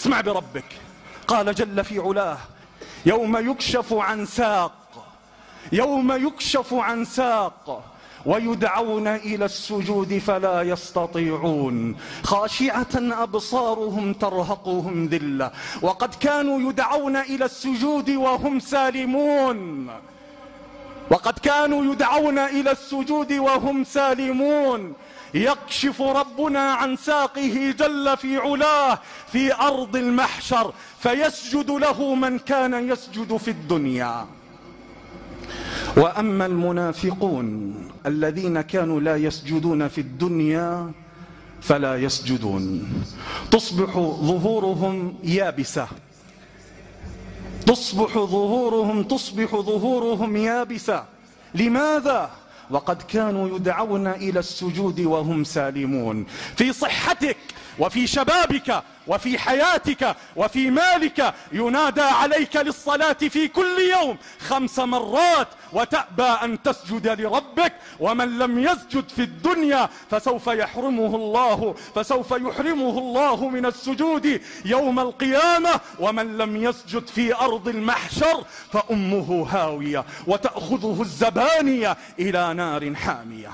اسمع بربك. قال جل في علاه: يوم يكشف عن ساق، يوم يكشف عن ساق ويدعون إلى السجود فلا يستطيعون، خاشعة أبصارهم ترهقهم ذلة وقد كانوا يدعون إلى السجود وهم سالمون، وقد كانوا يدعون إلى السجود وهم سالمون. يكشف ربنا عن ساقه جل في علاه في أرض المحشر فيسجد له من كان يسجد في الدنيا. وأما المنافقون الذين كانوا لا يسجدون في الدنيا فلا يسجدون، تصبح ظهورهم يابسة، تصبح ظهورهم يابسة. لماذا؟ وقد كانوا يدعون إلى السجود وهم سالمون. في صحتك وفي شبابك وفي حياتك وفي مالك ينادى عليك للصلاة في كل يوم 5 مرات وتأبى أن تسجد لربك. ومن لم يسجد في الدنيا فسوف يحرمه الله من السجود يوم القيامة. ومن لم يسجد في أرض المحشر فأمه هاوية وتأخذه الزبانية إلى نار حامية.